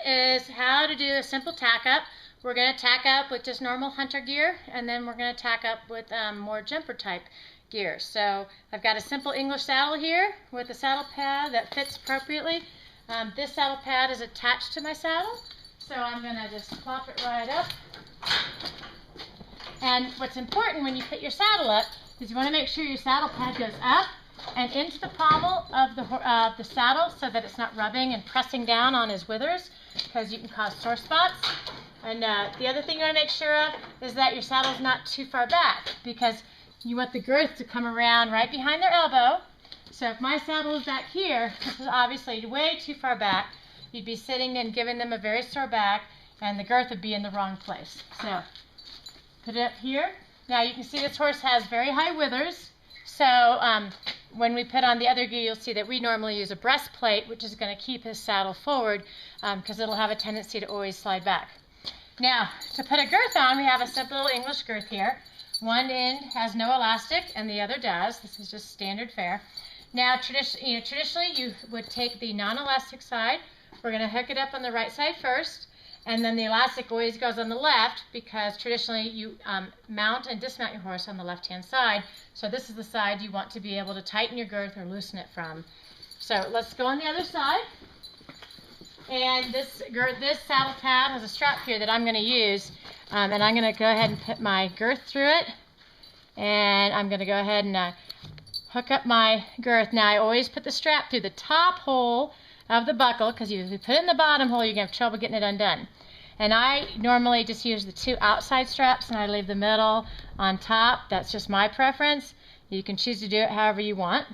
is how to do a simple tack up. We're going to tack up with just normal hunter gear, and then we're going to tack up with more jumper type gear. So I've got a simple English saddle here with a saddle pad that fits appropriately. This saddle pad is attached to my saddle, so I'm going to just plop it right up. And what's important when you put your saddle up is you want to make sure your saddle pad goes up and into the pommel of the saddle so that it's not rubbing and pressing down on his withers, because you can cause sore spots. And the other thing you want to make sure of is that your saddle's not too far back, because you want the girth to come around right behind their elbow. So if my saddle is back here, this is obviously way too far back. You'd be sitting and giving them a very sore back, and the girth would be in the wrong place. So put it up here. Now you can see this horse has very high withers. So when we put on the other gear, you'll see that we normally use a breastplate, which is going to keep his saddle forward, because it'll have a tendency to always slide back. Now, to put a girth on, we have a simple English girth here. One end has no elastic, and the other does. This is just standard fare. Now, traditionally, you would take the non-elastic side. We're going to hook it up on the right side first, and then the elastic always goes on the left, because traditionally you mount and dismount your horse on the left-hand side. So this is the side you want to be able to tighten your girth or loosen it from. So let's go on the other side. And this saddle pad has a strap here that I'm going to use, and I'm going to go ahead and put my girth through it, and I'm going to go ahead and hook up my girth. Now I always put the strap through the top hole of the buckle, because if you put it in the bottom hole, you're going to have trouble getting it undone. And I normally just use the two outside straps, and I leave the middle on top. That's just my preference. You can choose to do it however you want.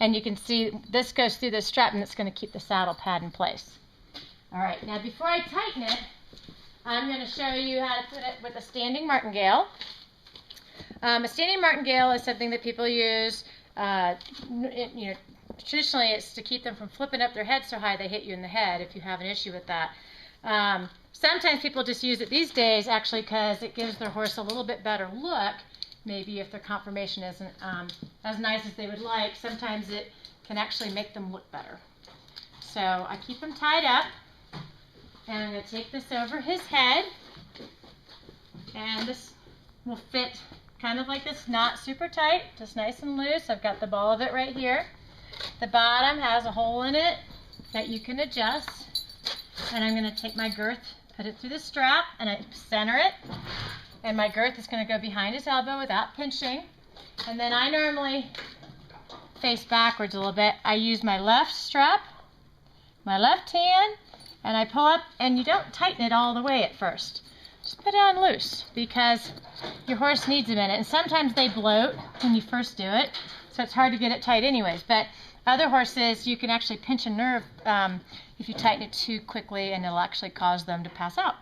And you can see this goes through the strap, and it's going to keep the saddle pad in place. All right, now before I tighten it, I'm going to show you how to put it with a standing martingale. A standing martingale is something that people use, traditionally it's to keep them from flipping up their head so high they hit you in the head if you have an issue with that. Sometimes people just use it these days actually because it gives their horse a little bit better look. Maybe if their conformation isn't as nice as they would like, sometimes it can actually make them look better. So I keep him tied up, and I'm going to take this over his head, and this will fit kind of like this, not super tight, just nice and loose. I've got the ball of it right here. The bottom has a hole in it that you can adjust, and I'm going to take my girth, put it through the strap, and I center it. And my girth is going to go behind his elbow without pinching. And then I normally face backwards a little bit. I use my left strap, my left hand, and I pull up, and you don't tighten it all the way at first. Just put it on loose, because your horse needs a minute. And sometimes they bloat when you first do it, so it's hard to get it tight anyways. But other horses, you can actually pinch a nerve if you tighten it too quickly, and it'll actually cause them to pass out.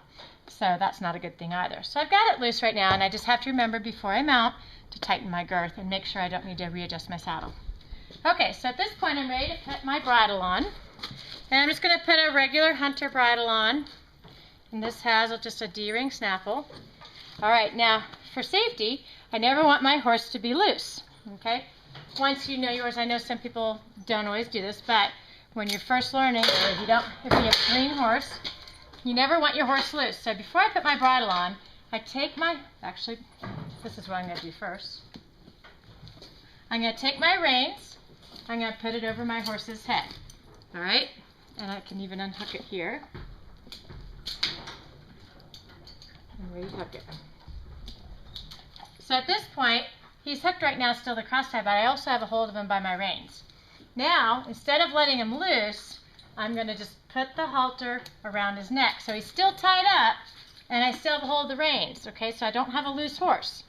So that's not a good thing either. So I've got it loose right now, and I just have to remember before I mount to tighten my girth and make sure I don't need to readjust my saddle. Okay, so at this point I'm ready to put my bridle on. And I'm just going to put a regular hunter bridle on. And this has just a D-ring snaffle. Alright, now for safety, I never want my horse to be loose. Okay? Once you know yours, I know some people don't always do this, but when you're first learning, or if you have a clean horse, you never want your horse loose. So before I put my bridle on, I take actually, this is what I'm going to do first. I'm going to take my reins, I'm going to put it over my horse's head. Alright? And I can even unhook it here. And rehook it. So at this point, he's hooked right now, still the cross tie, but I also have a hold of him by my reins. Now, instead of letting him loose, I'm going to just put the halter around his neck. So he's still tied up, and I still have a hold of the reins, okay? So I don't have a loose horse.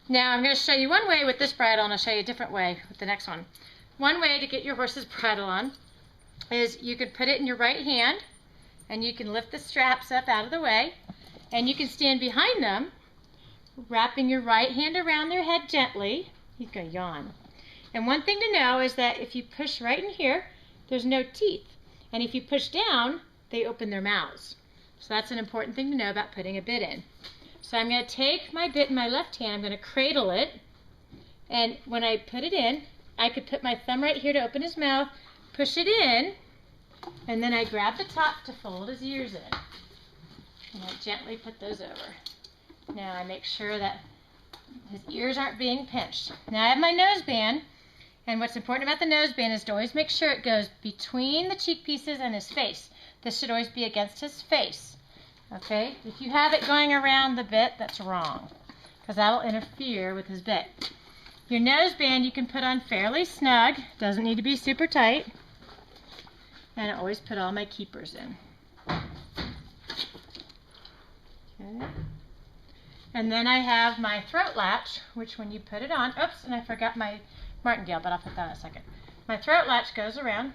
Now, I'm going to show you one way with this bridle, and I'll show you a different way with the next one. One way to get your horse's bridle on is you can put it in your right hand, and you can lift the straps up out of the way, and you can stand behind them, wrapping your right hand around their head gently. He's going to yawn. And one thing to know is that if you push right in here, there's no teeth. And if you push down, they open their mouths. So that's an important thing to know about putting a bit in. So I'm going to take my bit in my left hand, I'm going to cradle it, and when I put it in, I could put my thumb right here to open his mouth, push it in, And then I grab the top to fold his ears in. And I gently put those over. Now I make sure that his ears aren't being pinched. Now I have my noseband, and what's important about the noseband is to always make sure it goes between the cheek pieces and his face. This should always be against his face. Okay? If you have it going around the bit, that's wrong, because that'll interfere with his bit. Your noseband you can put on fairly snug, doesn't need to be super tight, and I always put all my keepers in. Okay. And then I have my throat latch, which when you put it on, oops, and I forgot my martingale, but I'll put that in a second. My throat latch goes around,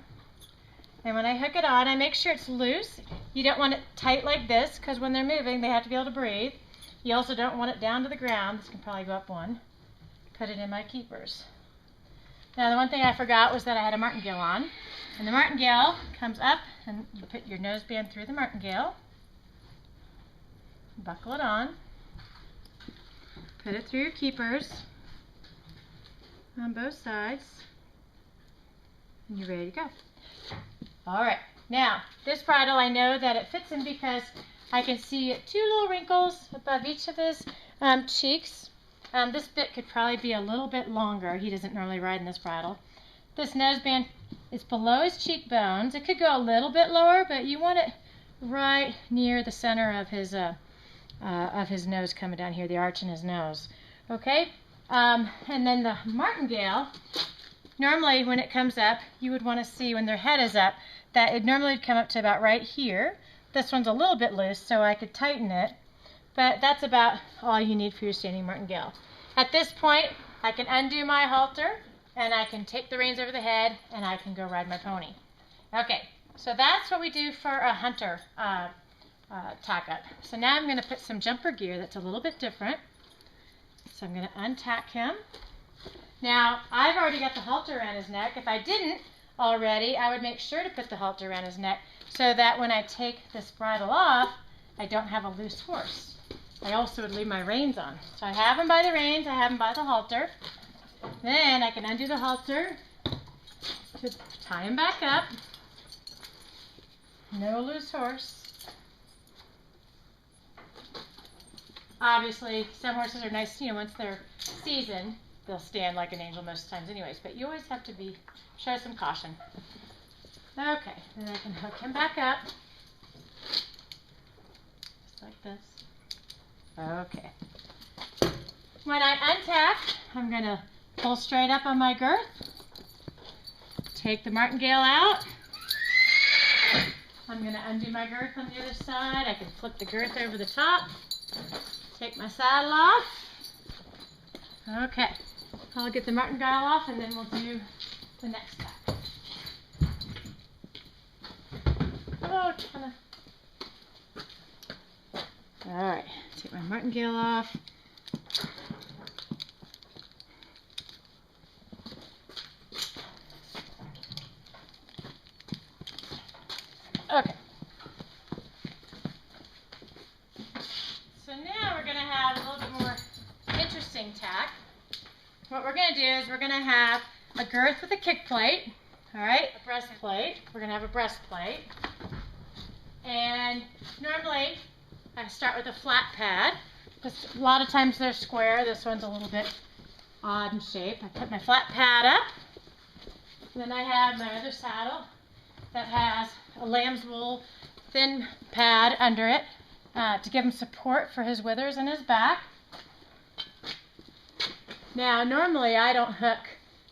and when I hook it on, I make sure it's loose. You don't want it tight like this, because when they're moving, they have to be able to breathe. You also don't want it down to the ground. This can probably go up one. Put it in my keepers. Now, the one thing I forgot was that I had a martingale on. And the martingale comes up, and you put your noseband through the martingale. Buckle it on. Put it through your keepers on both sides. And you're ready to go. All right. Now, this bridle, I know that it fits him because I can see 2 little wrinkles above each of his cheeks. This bit could probably be a little bit longer. He doesn't normally ride in this bridle. This noseband is below his cheekbones. It could go a little bit lower, but you want it right near the center of his nose coming down here, the arch in his nose. Okay? And then the martingale, normally when it comes up, you would want to see when their head is up that it normally would come up to about right here. This one's a little bit loose, so I could tighten it. But that's about all you need for your standing martingale. At this point, I can undo my halter, and I can take the reins over the head, and I can go ride my pony. Okay, so that's what we do for a hunter tack up. So now I'm going to put some jumper gear that's a little bit different. So I'm going to untack him. Now, I've already got the halter around his neck. If I didn't already, I would make sure to put the halter around his neck so that when I take this bridle off, I don't have a loose horse. I also would leave my reins on. So I have him by the reins, I have him by the halter. Then I can undo the halter to tie him back up. No loose horse. Obviously, some horses are nice, once they're seasoned, they'll stand like an angel most times anyways, but you always have to show some caution. Okay, then I can hook him back up. Just like this. Okay. When I untack, I'm going to pull straight up on my girth. Take the martingale out. I'm going to undo my girth on the other side. I can flip the girth over the top. Take my saddle off. Okay. I'll get the martingale off and then we'll do the next tack. Oh, Alright, take my martingale off. Okay. So now we're going to have a little bit more interesting tack. What we're going to do is we're going to have a girth with a kick plate. Alright, a breastplate. We're going to have a breastplate. And normally I start with a flat pad. A lot of times they're square. This one's a little bit odd in shape. I put my flat pad up. Then I have my other saddle that has a lamb's wool thin pad under it to give him support for his withers and his back. Now, normally I don't hook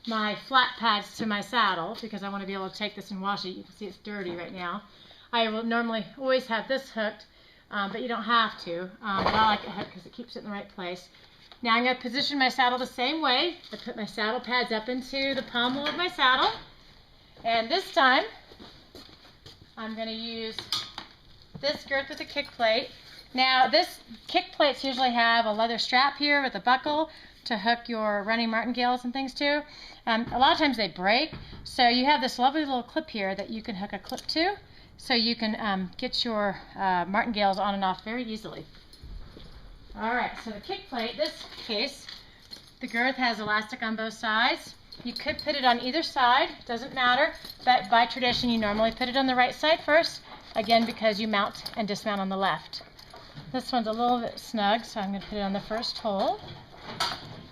my flat pads to my saddle because I want to be able to take this and wash it. You can see it's dirty right now. I will normally always have this hooked, but you don't have to. But I like it hooked because it keeps it in the right place. Now I'm going to position my saddle the same way. I put my saddle pads up into the pommel of my saddle. And this time, I'm going to use this girth with a kick plate. Now, this kick plates usually have a leather strap here with a buckle to hook your running martingales and things to. A lot of times they break, so you have this lovely little clip here that you can hook a clip to, so you can get your martingales on and off very easily. Alright, so the kick plate, this case, the girth has elastic on both sides, You could put it on either side, doesn't matter, but by tradition you normally put it on the right side first, again because you mount and dismount on the left. This one's a little bit snug, so I'm going to put it on the first hole.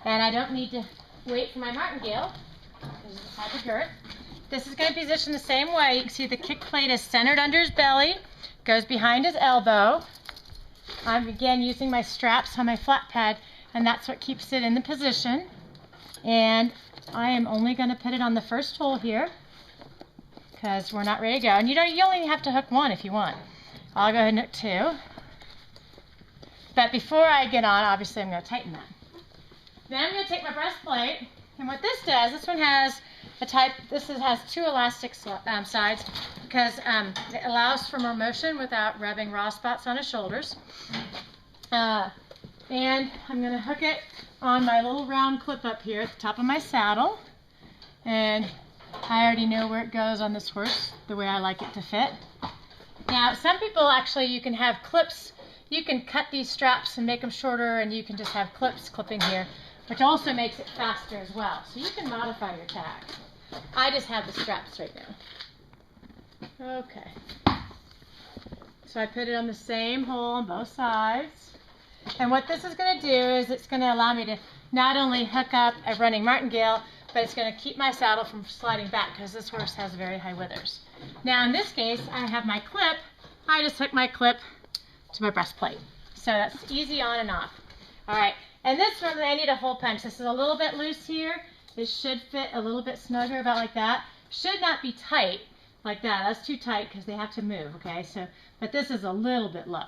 And I don't need to wait for my martingale. This is the type of girth. This is going to position the same way. You can see the kick plate is centered under his belly, goes behind his elbow. I'm again using my straps on my flat pad, and that's what keeps it in the position. And I am only going to put it on the first hole here because we're not ready to go. And you only have to hook one if you want. I'll go ahead and hook two. But before I get on, obviously I'm going to tighten that. Then I'm going to take my breastplate, and what this does, this one has has two elastic sides because it allows for more motion without rubbing raw spots on his shoulders. And I'm going to hook it on my little round clip up here at the top of my saddle. And I already know where it goes on this horse, the way I like it to fit. Now, some people actually, you can have clips. You can cut these straps and make them shorter, and you can just have clips clipping here, which also makes it faster as well. So you can modify your tag. I just have the straps right now. Okay. So I put it on the same hole on both sides. And what this is going to do is it's going to allow me to not only hook up a running martingale, but it's going to keep my saddle from sliding back because this horse has very high withers. Now in this case, I have my clip. I just hook my clip to my breastplate. So that's easy on and off. All right, and this one I need a hole punch. This is a little bit loose here. It should fit a little bit snugger, about like that. Should not be tight like that. That's too tight because they have to move, okay? So, but this is a little bit low,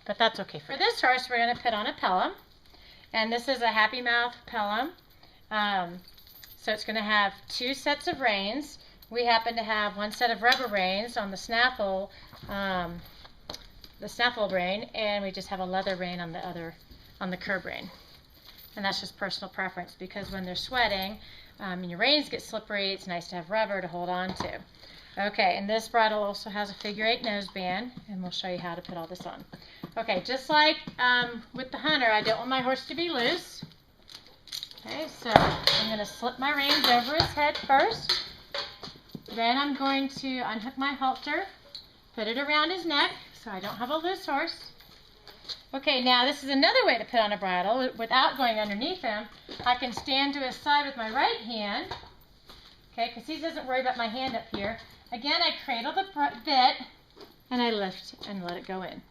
but that's okay. For this horse, we're going to put on a pelham, and this is a happy mouth pelham. So it's going to have two sets of reins. We happen to have one set of rubber reins on the snaffle rein, and we just have a leather rein on the curb rein. And that's just personal preference because when they're sweating and your reins get slippery, it's nice to have rubber to hold on to. Okay, and this bridle also has a figure-8 noseband, and we'll show you how to put all this on. Okay, just like with the hunter, I don't want my horse to be loose. Okay, so I'm going to slip my reins over his head first. Then I'm going to unhook my halter, put it around his neck so I don't have a loose horse. Okay, now this is another way to put on a bridle without going underneath him. I can stand to his side with my right hand, okay, because he doesn't worry about my hand up here. Again, I cradle the bit, and I lift and let it go in,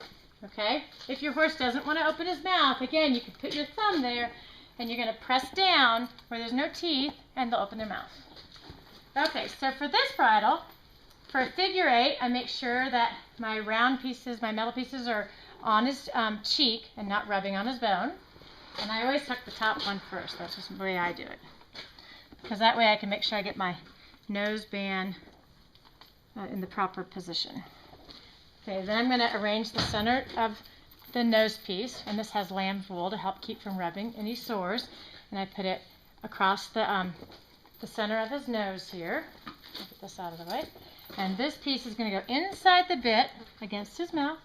okay? If your horse doesn't want to open his mouth, again, you can put your thumb there, and you're going to press down where there's no teeth, and they'll open their mouth. Okay, so for this bridle, for a figure-8, I make sure that my round pieces, my metal pieces are on his cheek and not rubbing on his bone. And I always tuck the top one first. That's just the way I do it. Because that way I can make sure I get my nose band in the proper position. Okay, then I'm going to arrange the center of the nose piece. And this has lamb's wool to help keep from rubbing any sores. And I put it across the center of his nose here. I'll get this out of the way. And this piece is going to go inside the bit against his mouth.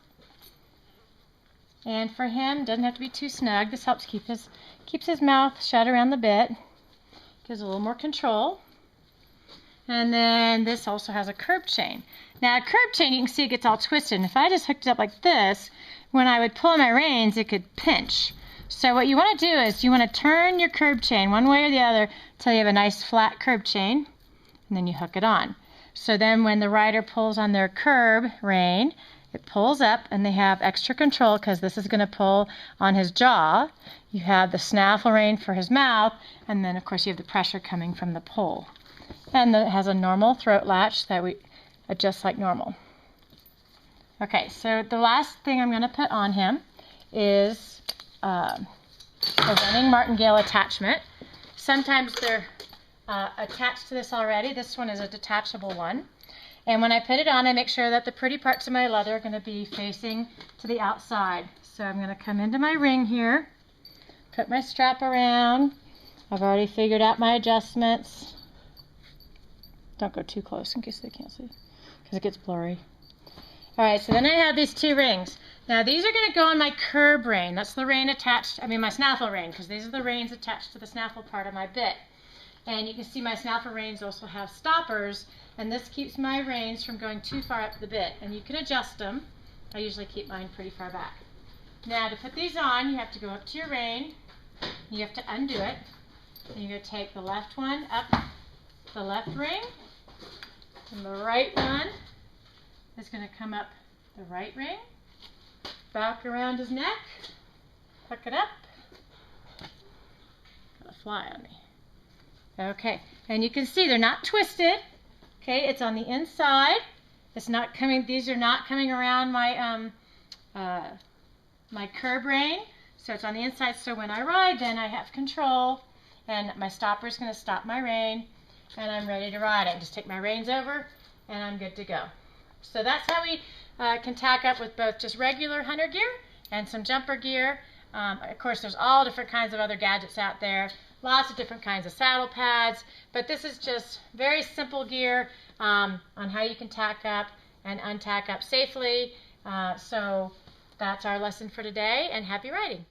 And for him, doesn't have to be too snug. This helps keeps his mouth shut around the bit. Gives a little more control. And then this also has a curb chain. Now a curb chain, you can see it gets all twisted. And if I just hooked it up like this, when I would pull my reins, it could pinch. So what you want to do is you want to turn your curb chain one way or the other until you have a nice flat curb chain. And then you hook it on. So then when the rider pulls on their curb rein, it pulls up and they have extra control because this is going to pull on his jaw. You have the snaffle rein for his mouth, and then of course you have the pressure coming from the pull. And it has a normal throat latch that we adjust like normal. Okay, so the last thing I'm going to put on him is a running martingale attachment. Sometimes they're attached to this already. This one is a detachable one. And when I put it on, I make sure that the pretty parts of my leather are going to be facing to the outside. So I'm going to come into my ring here, put my strap around. I've already figured out my adjustments. Don't go too close in case they can't see, because it gets blurry. All right, so then I have these two rings. Now these are going to go on my curb rein. That's the rein attached, my snaffle rein, because these are the reins attached to the snaffle part of my bit. And you can see my snaffle reins also have stoppers, and this keeps my reins from going too far up the bit. And you can adjust them. I usually keep mine pretty far back. Now to put these on, you have to go up to your rein. You have to undo it. And you're going to take the left one up the left ring, and the right one is going to come up the right ring, back around his neck, hook it up. Got a fly on me. Okay, and you can see they're not twisted. Okay, it's on the inside. It's not coming. These are not coming around my my curb rein. So it's on the inside. So when I ride, then I have control, and my stopper is going to stop my rein, and I'm ready to ride. I just take my reins over, and I'm good to go. So that's how we can tack up with both just regular hunter gear and some jumper gear. Of course, there's all different kinds of other gadgets out there. Lots of different kinds of saddle pads, but this is just very simple gear on how you can tack up and untack up safely. So that's our lesson for today, and happy riding.